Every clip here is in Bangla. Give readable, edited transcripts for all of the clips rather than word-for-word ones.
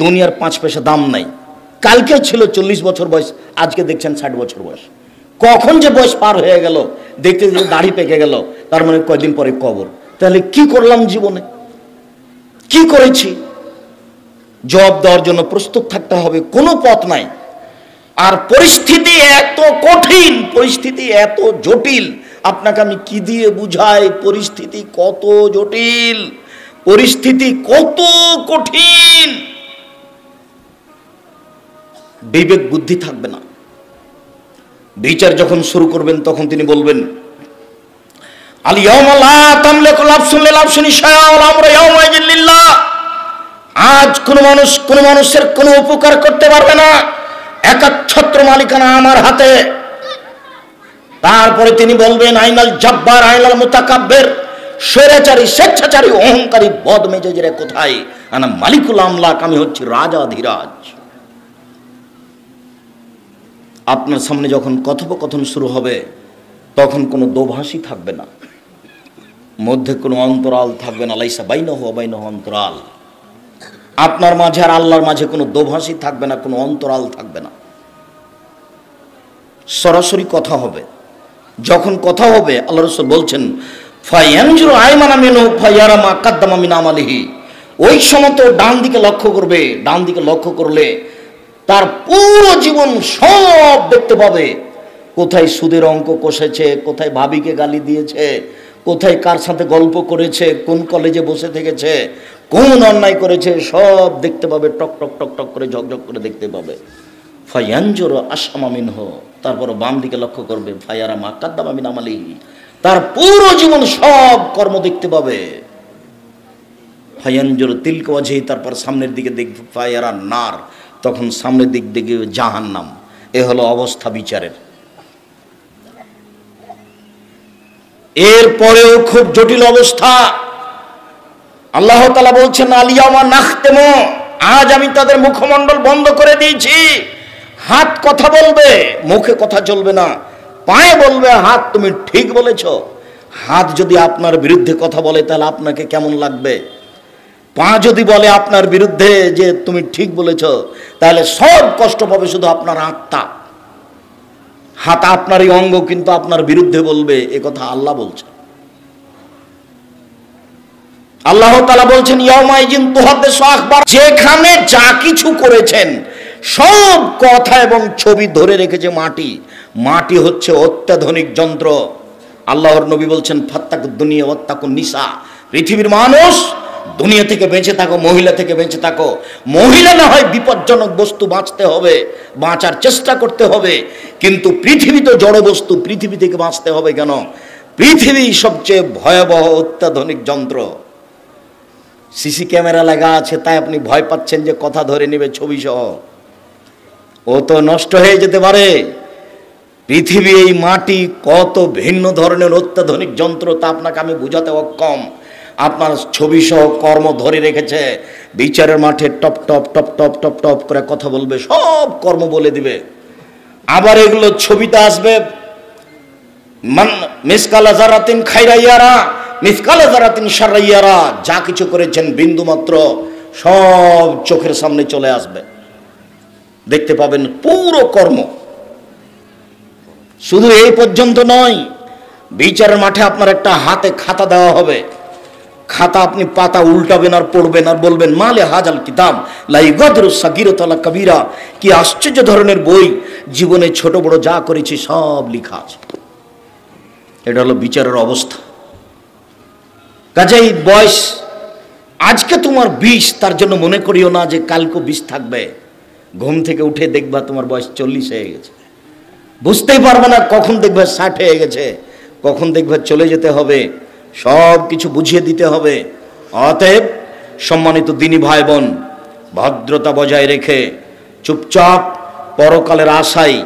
দুনিয়ার 5 পয়সা দাম নাই। কালকে ছিল 40 বছর বয়স, আজকে দেখছেন 60 বছর বয়স। কখন যে বয়স পার হয়ে গেল, দেখতে দেখতে দাড়ি পেকে গেল, তার মানে কয়দিন পরে কবর। তাহলে কি করলাম জীবনে, কি করেছি? জবাব দেওয়ার জন্য প্রস্তুত থাকতে হবে, কোনো পথ নাই। আর পরিস্থিতি এত কঠিন, পরিস্থিতি এত জটিল, আপনাকে আমি কি দিয়ে বুঝাই? পরিস্থিতি কত জটিল, পরিস্থিতি কত কঠিন, বিবেক বুদ্ধি থাকবে না। বিচার যখন শুরু করবেন তখন তিনি বলবেন, আল ইয়াউমা লা তামলিকু নাফসুন লিনাফসিন শাইআন ওয়াল আমরু ইয়াউমাইযিন লিল্লাহ। আজ কোন মানুষের কোনো উপকার করতে পারবে না, একচ্ছত্র মালিকানা আমার হাতে। তারপরে তিনি বলবেন, আইনাল জাব্বার আইনাল মুতাকাব্বির, স্বৈরাচারী, স্বেচ্ছাচারী, অহংকারী, বদমেজাজেরা কোথায়? আনা মালিকুল আমলাক, আমি হচ্ছি রাজাধিরাজ। আপনার সামনে যখন কথোপকথন শুরু হবে তখন কোনো দোভাষী থাকবে না, মধ্যে কোনো অন্তরাল থাকবে না। লাইসা বাইনাহু ওয়া বাইনাহু অন্তরাল। আপনার মাঝে আর আল্লাহর মাঝে কোনো দোভাষী থাকবে না, কোনো অন্তরাল থাকবে না। সরাসরি কথা হবে। যখন কথা হবে, আল্লাহ রাসূল বলছেন, ফায়ানজুরু আইমানা মিনহু ফায়ারা মা কাদ্দামা মিন আমালিহি। ওই সময় তো ডান দিকে লক্ষ্য করবে, ডান দিকে লক্ষ্য করলে তার পুরো জীবন সব দেখতে পাবে। কোথায় সুদের অঙ্ক কষেছে, কোথায় ভাবিকে গালি দিয়েছে, কোথায় কার সাথে গল্প করেছে, কোন কলেজে বসে থেকেছে, কোন অন্যায় করেছে, সব দেখতে পাবে। টক টক টক টক করে, ঝকঝক করে দেখতে পাবে। ফায়ানজুরু আশআমা মিনহু, তারপর বাম দিকে লক্ষ্য করবে, ফায়ারা মা কাদ্দামা মিন আমালিহি, তার পুরো জীবন সব কর্ম দেখতে পাবে। ফায়ানজুরু তিলকা ওয়াজহি, তারপর সামনের দিকে দেখবে ফায়ারা নার, তখন সামনের দিক দেখবে জাহান্নাম। এ হলো অবস্থা বিচারের। এরপরেও খুব জটিল অবস্থা। আল্লাহ তাআলা বলছেন, আল ইয়াউমা নাখতিমু, আজ আমি তাদের মুখমণ্ডল বন্ধ করে দিয়েছি। হাত কথা বলবে, মুখে কথা চলবে না। পায়ে বলবে, হাত তুমি ঠিক বলেছ। হাত যদি আপনার বিরুদ্ধে কথা বলে তাহলে আপনাকে কেমন লাগবে? পা যদি বলে আপনার বিরুদ্ধে যে তুমি ঠিক বলেছ, তাহলে সব কষ্ট পাবে শুধু আপনার আত্মা। হাত আপনারই অঙ্গ, কিন্তু আপনার বিরুদ্ধে বলবে, এ কথা আল্লাহ বলছেন। আল্লাহ তাআলা বলছেন, ইয়াউমাইযিন তুহাদ্দিসু আখবার, যেখানে যা কিছু করেছেন সব কথা এবং ছবি ধরে রেখেছে মাটি। মাটি হচ্ছে অত্যাধুনিক যন্ত্র। আল্লাহর নবী বলছেন, ফাত্তাকুদ দুনিয়া ওয়াত্তাকুন নিসা, পৃথিবীর মানুষ, দুনিয়া থেকে বেঁচে থাকো, মহিলা থেকে বেঁচে থাকো। মহিলা না হয় বিপজ্জনক বস্তু, বাঁচতে হবে, বাঁচার চেষ্টা করতে হবে, কিন্তু পৃথিবী তো জড় বস্তু, পৃথিবী থেকে বাঁচতে হবে কেন? পৃথিবী সবচেয়ে ভয়াবহ অত্যাধুনিক যন্ত্র। সিসি ক্যামেরা লাগা আছে, তাই আপনি ভয় পাচ্ছেন যে কথা ধরে নেবে ছবি সহ। ও তো নষ্ট হয়ে যেতে পারে। পৃথিবী, এই মাটি কত ভিন্ন ধরনের অত্যাধুনিক যন্ত্র, তা আপনাকে আমি বোঝাতে অক্ষম। আপনার ছবি সহ কর্ম ধরে রেখেছে। বিচারের মাঠে top top top top top top করে কথা বলবে, সব কর্ম বলে দিবে। আবার এগুলো ছবিতে আসবে, মিসকালা যারাতিন খাইরা ইয়ারা, মিসকালা যারাতিন শাররা ইয়ারা। যা কিছু করেছেন বিন্দু মাত্র সব চোখের সামনে চলে আসবে, দেখতে পাবেন পুরো কর্ম। শুধু এই পর্যন্ত নয়, বিচারের মাঠে আপনার একটা হাতে খাতা দেওয়া হবে। খাতা আপনি পাতা উল্টাবেন আর পড়বেন আর বলবেন, মালে হাজাল কিতাব লা ইগাদিরু সাগীরাতান ওয়ালা কাবীরা। কি আশ্চর্য ধরনের বই, জীবনে ছোট বড় যা করেছি সব লেখা আছে। এটা হলো বিচারের অবস্থা। কাজেই বয়স আজকে তোমার 20, তার জন্য মনে করিও না যে কালকে 20 থাকবে। ঘুম থেকে উঠে দেখবা তোমার বয়স 40 হয়ে গেছে। বুঝতেই পারবে না কখন দেখবে 60 হয়ে গেছে, কখন দেখবে চলে যেতে হবে। সব কিছু বুঝিয়ে দিতে হবে। অতএব সম্মানিত দিনী ভাই বোন, ভদ্রতা বজায় রেখে চুপচাপ পরকালের আশায়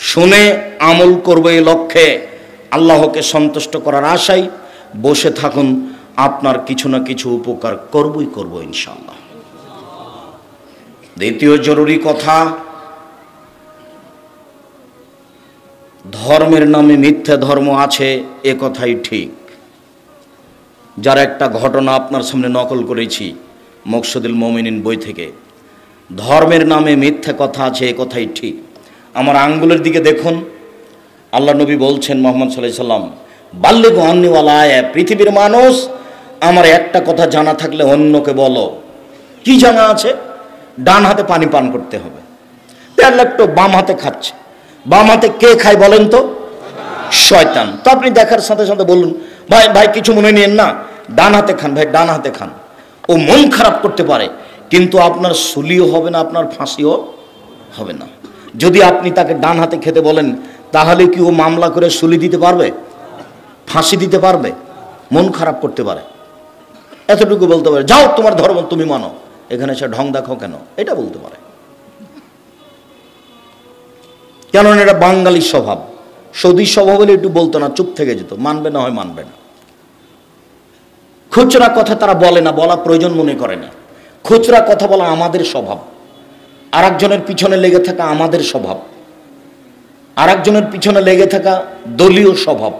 শুনে আমল করবে এই লক্ষ্যে, আল্লাহকে সন্তুষ্ট করার আশায় বসে থাকুন। আপনার কিছু না কিছু উপকার করবই করব ইনশাআল্লাহ। দ্বিতীয় জরুরি কথা, ধর্মের নামে মিথ্যা ধর্ম আছে, এ কথাই ঠিক। যার একটা ঘটনা আপনার সামনে নকল করেছি মকসুদুল মুমিনিন বই থেকে। ধর্মের নামে মিথ্যা কথা আছে, এ কথাই ঠিক। আমার আঙ্গুলের দিকে দেখুন, আল্লাহ নবী বলছেন মুহাম্মদ সাল্লাল্লাহু আলাইহি ওয়াসাল্লাম, বাল্লিগু আন্নি ওয়ালা আয়া, পৃথিবীর মানুষ আমার একটা কথা জানা থাকলে অন্যকে বলো। কি জানা আছে? ডান হাতে পানি পান করতে হবে। একটু বাম হাতে খাচ্ছে, বাম হাতে কে খায় বলেন তো? শয়তান। তো আপনি দেখার সাথে সাথে বলুন, ভাই ভাই কিছু মনে নিয়েন না, ডান হাতে খান ভাই, ডান হাতে খান। ও মন খারাপ করতে পারে, কিন্তু আপনার সুলিও হবে না, আপনার ফাঁসিও হবে না। যদি আপনি তাকে ডান হাতে খেতে বলেন, তাহলে কি ও মামলা করে সুলি দিতে পারবে, ফাঁসি দিতে পারবে? মন খারাপ করতে পারে, এতটুকু বলতে পারে, যাও তোমার ধর্ম তুমি মানো, এখানে সে ঢং দেখো কেন, এটা বলতে পারে। কেননা এটা বাঙালির স্বভাব। সৌদি স্বভাব হলে একটু বলতো না, চুপ থেকে যেত, মানবে না হয় মানবে না। খুচরা কথা তারা বলে না, বলা প্রয়োজন মনে করে না। খুচরা কথা বলা আমাদের স্বভাব, আর একজনের পিছনে লেগে থাকা আমাদের স্বভাব, আর একজনের পিছনে লেগে থাকা দলীয় স্বভাব,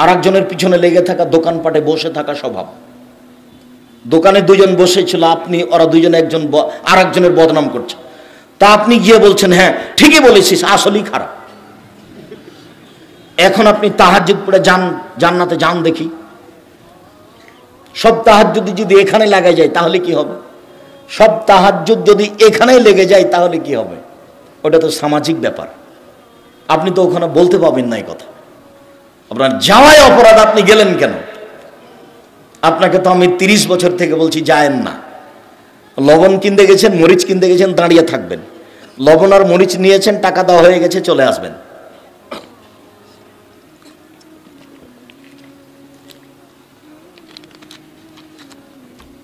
আর একজনের পিছনে লেগে থাকা দোকানপাটে বসে থাকা স্বভাব। দোকানে দুজন বসেছিল, আপনি ওরা দুজন একজন আর একজনের বদনাম করছে, তা আপনি গিয়ে বলছেন হ্যাঁ ঠিকই বলেছিস, আসলেই খারাপ। এখন আপনি তাহাজ্জুদ পড়ে যান, জান্নাতে যান দেখি। সব তাহাজ্জুদ যদি এখানে লাগাই যায় তাহলে কি হবে? সব তাহাজ্জুদ যদি এখানেই লেগে যায় তাহলে কি হবে? ওটা তো সামাজিক ব্যাপার। আপনি তো ওখানে বলতে পাবেন না এই কথা। আপনার যাওয়াই অপরাধ, আপনি গেলেন কেন? আপনাকে তো আমি 30 বছর থেকে বলছি যায়েন না। লবণ কিনতে গেছেন, মরিচ কিনতে গেছেন, দাঁড়িয়ে থাকবেন। লবণ আর মরিচ নিয়েছেন, টাকা দেওয়া হয়ে গেছে, চলে আসবেন।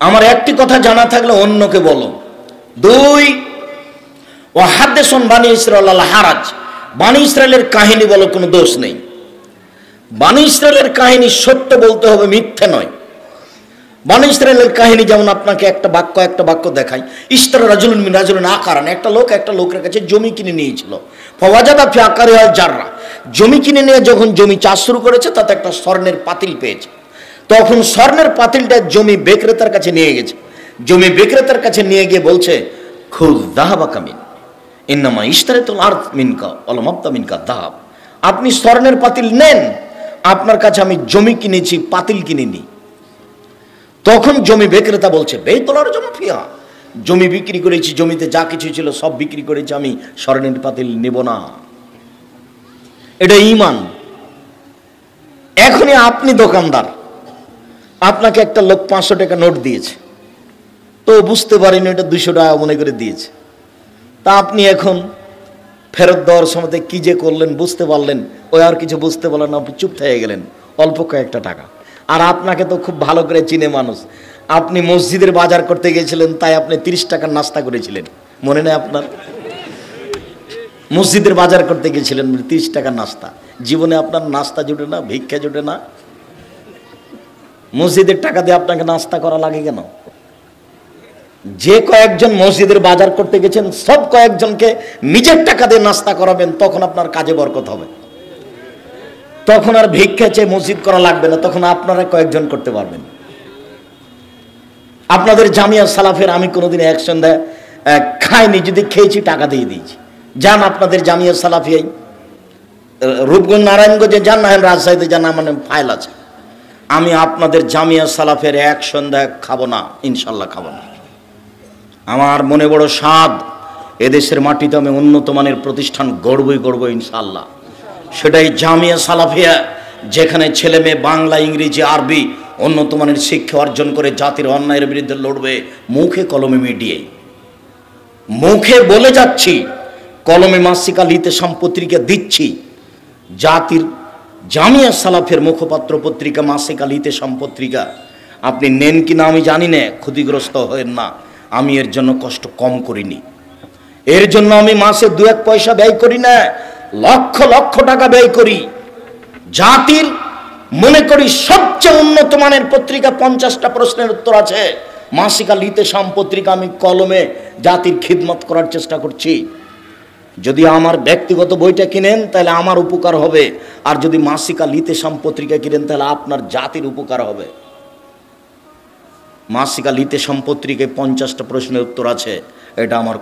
আমার একটি কথা জানা থাকলে অন্যকে বলো। 2, ও হাদ্দেসুন বানি ইসরাঈল আল হারাজ, বানি ইসরাইলের কাহিনী বলো, কোনো দোষ নেই। বানি ইসরাইলের কাহিনী সত্য বলতে হবে, মিথ্যে নয়। বানি ইসরাইলের কাহিনী যেমন আপনাকে একটা বাক্য দেখাই। ইশতারা রাজুলুন মিন রাজুলিন আকারান, একটা লোকের কাছে জমি কিনে নিয়েছিল। ফাওয়াজাদা ফি আকারিহা জাররা, জমি কিনে নিয়ে যখন জমি চাষ শুরু করেছে, তাতে একটা স্বর্ণের পাতিল পেয়েছে। তখন স্বর্ণের পাতিলটা জমি বিক্রেতার কাছে নিয়ে গেছে। জমি বিক্রেতার কাছে নিয়ে গিয়ে বলছে, খুদ যাহাবা কামিন ইন্নামা ইশতারাতুল আরদ মিনকা ওয়ালা মাবতা মিনকা যাহাব, আপনি স্বর্ণের পাতিল নেন, আপনার কাছে আমি জমি কিনেছি, পাতিল কিনিনি। তখন জমি বিক্রেতা বলছে, বেতলার জমি ফিহা, জমি বিক্রি করেছি, জমিতে যা কিছু ছিল সব বিক্রি করেছি, আমি স্বর্ণের পাতিল নেব না। এটা ঈমান। এখনই আপনি দোকানদার, আপনাকে একটা লোক 500 টাকা নোট দিয়েছে, তো বুঝতে পারেনি এটা 200 টাকা মনে করে দিয়েছে। তা আপনি এখন ফেরত দেওয়ার সময় কি যে করলেন বুঝতে পারলেন, ওই আর কিছু বুঝতে পারলেন, আপনি চুপ থেকে গেলেন, অল্প কয়েকটা টাকা। আর আপনাকে তো খুব ভালো করে চিনে মানুষ, আপনি মসজিদের বাজার করতে গিয়েছিলেন, তাই আপনি 30 টাকার নাস্তা করেছিলেন, মনে নেই আপনার? মসজিদের বাজার করতে গিয়েছিলেন, 30 টাকার নাস্তা। জীবনে আপনার নাস্তা জুটে না, ভিক্ষা জুটে না, মসজিদের টাকা দিয়ে আপনাকে নাস্তা করা লাগে কেন? যে কয়েকজন মসজিদের বাজার করতে গেছেন, সব কয়েকজনকে নিজের টাকা দিয়ে নাস্তা করাবেন, তখন আপনার কাজে বরকত হবে। তখন আর ভিক্ষা চেয়ে মসজিদ করা লাগবে না, তখন আপনারা কয়েকজন করতে পারবেন। আপনাদের জামিয়া সালাফের আমি কোনোদিন এক সন্ধ্যায় খাইনি, যদি খেয়েছি টাকা দিয়ে দিয়েছি। যান আপনাদের জামিয়া সালাফিয়াই, রূপগঞ্জ নারায়ণগঞ্জে যান, না রাজশাহীতে যান, মানে ফাইল আছে। আমি আপনাদের জামিয়া সালাফের এক সন্ধ্যায় খাবো না, ইনশাল্লাহ খাবো না। আমার মনে বড় স্বাদ, এদেশের মাটিতে আমি উন্নত মানের প্রতিষ্ঠান গড়বই ইনশাল্লাহ। সেটাই জামিয়া সালাফিয়া, যেখানে ছেলে মেয়ে বাংলা, ইংরেজি, আরবি উন্নত মানের শিক্ষা অর্জন করে জাতির অন্যায়ের বিরুদ্ধে লড়বে, মুখে কলমে মিডিয়ে। মুখে বলে যাচ্ছি, কলমে মাসিকা লিতে সম্পত্রিকা দিচ্ছি। জাতির জামিয়া সালাফের মুখপাত্র পত্রিকা মাসিকা লিতে সম্পত্রিকা, আপনি নেন কিনা আমি জানি না, ক্ষতিগ্রস্ত হয়েন না। আমি এর জন্য কষ্ট কম করিনি, এর জন্য আমি মাসে 2-1 পয়সা ব্যয় করি না, লক্ষ লক্ষ টাকা ব্যয় করি। জাতির মনে করি সবচেয়ে উন্নত মানের পত্রিকা, 50টা প্রশ্নের উত্তর আছে, মাসিকা লিতে সম্পত্রিকা। আমি কলমে জাতির খিদমত করার চেষ্টা করছি। যদি আমার ব্যক্তিগত বইটা কিনেন তাহলে আমার উপকার হবে, আর যদি মাসিকা লিতে সম্পত্রিকা কিনেন তাহলে আপনার জাতির উপকার হবে। মাসিকা লিতে সম্পত্রিকায় 50টা প্রশ্নের উত্তর আছে, এটা আমার